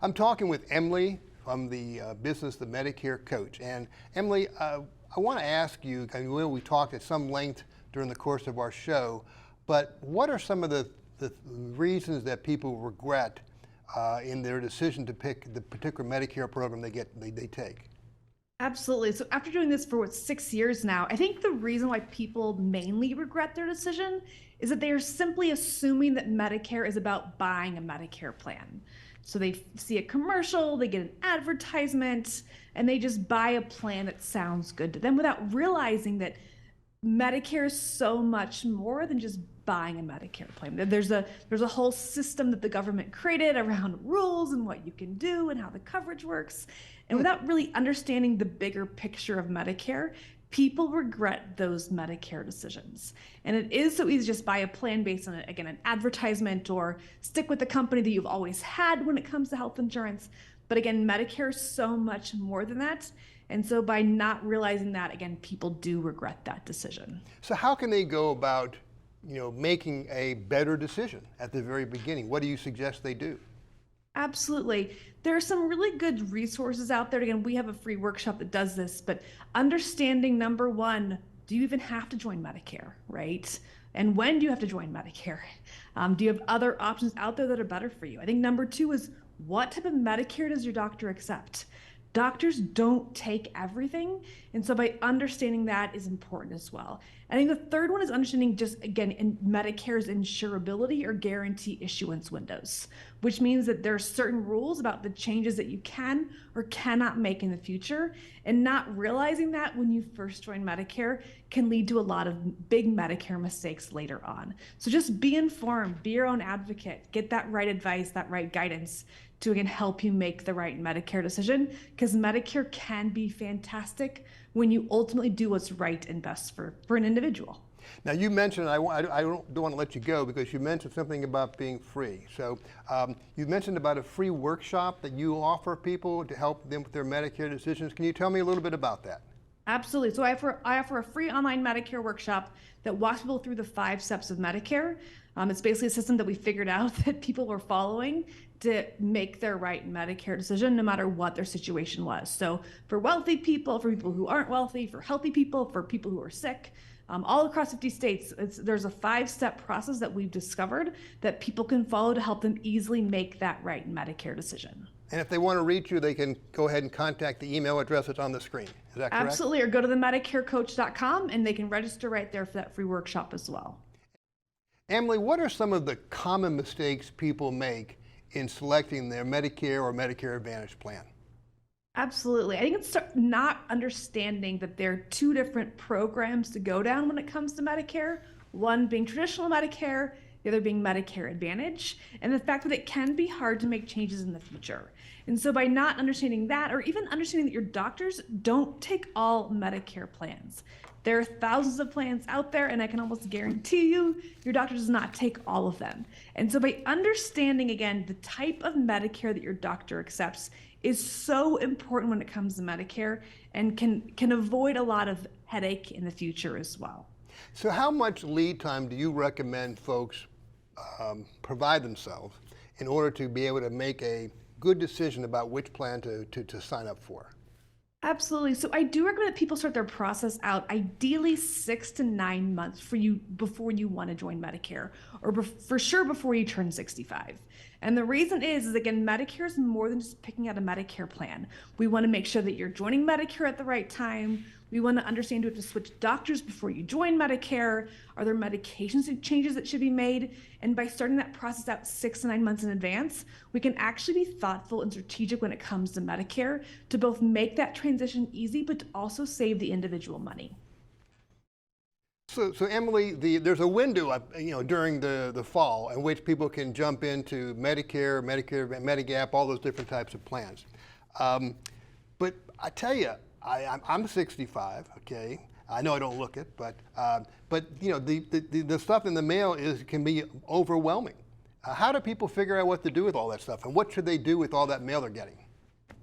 I'm talking with Emily from the business, The Medicare Coach. And Emily, I want to ask you, we talked at some length during the course of our show, but what are some of the reasons that people regret in their decision to pick the particular Medicare program they take? Absolutely. So after doing this for 6 years now, I think the reason why people mainly regret their decision is that they are simply assuming that Medicare is about buying a Medicare plan. So they see a commercial, they get an advertisement, and they just buy a plan that sounds good to them without realizing that Medicare is so much more than just buying a Medicare plan. There's a whole system that the government created around rules and what you can do and how the coverage works. And without really understanding the bigger picture of Medicare, people regret those Medicare decisions. And it is so easy to just buy a plan based on, again, an advertisement or stick with the company that you've always had when it comes to health insurance. But again, Medicare is so much more than that. And so by not realizing that, again, people do regret that decision. So how can they go about, making a better decision at the very beginning? What do you suggest they do? Absolutely. There are some really good resources out there. Again, we have a free workshop that does this, but understanding, number one, do you even have to join Medicare, right? And when do you have to join Medicare? Do you have other options out there that are better for you? I think number two is, what type of Medicare does your doctor accept? Doctors don't take everything, and so by understanding that is important as well. I think the third one is understanding just, again, in Medicare's insurability or guarantee issuance windows, which means that there are certain rules about the changes that you can or cannot make in the future, and not realizing that when you first join Medicare can lead to a lot of big Medicare mistakes later on. So just be informed, be your own advocate, get that right advice, that right guidance to, again, help you make the right Medicare decision, because Medicare can be fantastic when you ultimately do what's right and best for an individual. Now you mentioned, I don't want to let you go because you mentioned something about being free. So you mentioned about a free workshop that you offer people to help them with their Medicare decisions. Can you tell me a little bit about that? Absolutely. So I offer a free online Medicare workshop that walks people through the 5 steps of Medicare. It's basically a system that we figured out that people were following to make their right Medicare decision, no matter what their situation was. So for wealthy people, for people who aren't wealthy, for healthy people, for people who are sick, all across 50 states, there's a 5-step process that we've discovered that people can follow to help them easily make that right Medicare decision. And if they want to reach you, they can go ahead and contact the email address that's on the screen. Is that correct? Absolutely, or go to themedicarecoach.com and they can register right there for that free workshop as well. Emily, what are some of the common mistakes people make in selecting their Medicare or Medicare Advantage plan? Absolutely. I think it's not understanding that there are 2 different programs to go down when it comes to Medicare, one being traditional Medicare, the other being Medicare Advantage, and the fact that it can be hard to make changes in the future. And so by not understanding that, or even understanding that your doctors don't take all Medicare plans. There are thousands of plans out there, and I can almost guarantee you your doctor does not take all of them. And so by understanding, again, the type of Medicare that your doctor accepts is so important when it comes to Medicare, and can avoid a lot of headache in the future as well. So how much lead time do you recommend folks provide themselves in order to be able to make a good decision about which plan to sign up for? Absolutely. So I do recommend that people start their process out ideally 6 to 9 months for you before you want to join Medicare, or for sure before you turn 65. And the reason is again, Medicare is more than just picking out a Medicare plan. We want to make sure that you're joining Medicare at the right time. We want to understand, do you have to switch doctors before you join Medicare? Are there medications changes that should be made? And by starting that process out 6 to 9 months in advance, we can actually be thoughtful and strategic when it comes to Medicare to both make that transition easy, but to also save the individual money. So Emily, there's a window, during the fall in which people can jump into Medicare, Medigap, all those different types of plans. But I tell you, I'm 65. Okay, I know I don't look it, but the stuff in the mail can be overwhelming. How do people figure out what to do with all that stuff, and what should they do with all that mail they're getting?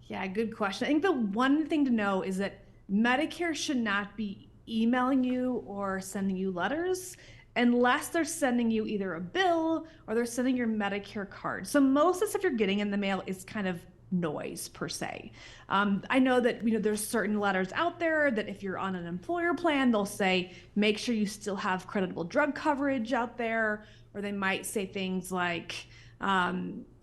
Yeah, good question. I think the one thing to know is that Medicare should not be emailing you or sending you letters. unless they're sending you either a bill or they're sending your Medicare card. So most of the stuff you're getting in the mail is kind of noise per se. I know that there's certain letters out there that if you're on an employer plan, they'll say make sure you still have creditable drug coverage out there, or they might say things like I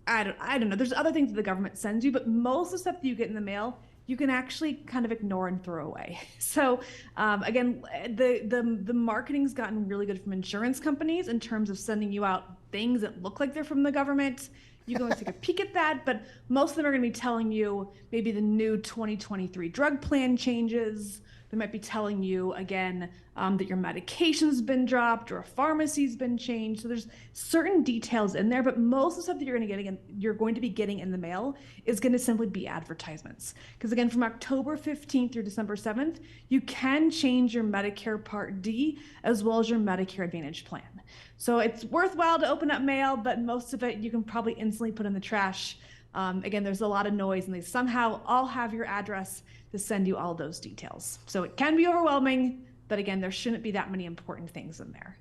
don't know. There's other things that the government sends you, but most of the stuff that you get in the mail you can actually kind of ignore and throw away. So again, the marketing's gotten really good from insurance companies in terms of sending you out things that look like they're from the government. You can always take a peek at that, but most of them are going to be telling you maybe the new 2023 drug plan changes. They might be telling you again that your medication's been dropped or a pharmacy's been changed. So there's certain details in there, but most of the stuff that you're going to be getting in the mail is going to simply be advertisements. Because again, from October 15th through December 7th, you can change your Medicare Part D as well as your Medicare Advantage plan. So it's worthwhile to open up mail, but most of it you can probably instantly put in the trash. Again, there's a lot of noise and they somehow all have your address to send you all those details. So it can be overwhelming, but again, there shouldn't be that many important things in there.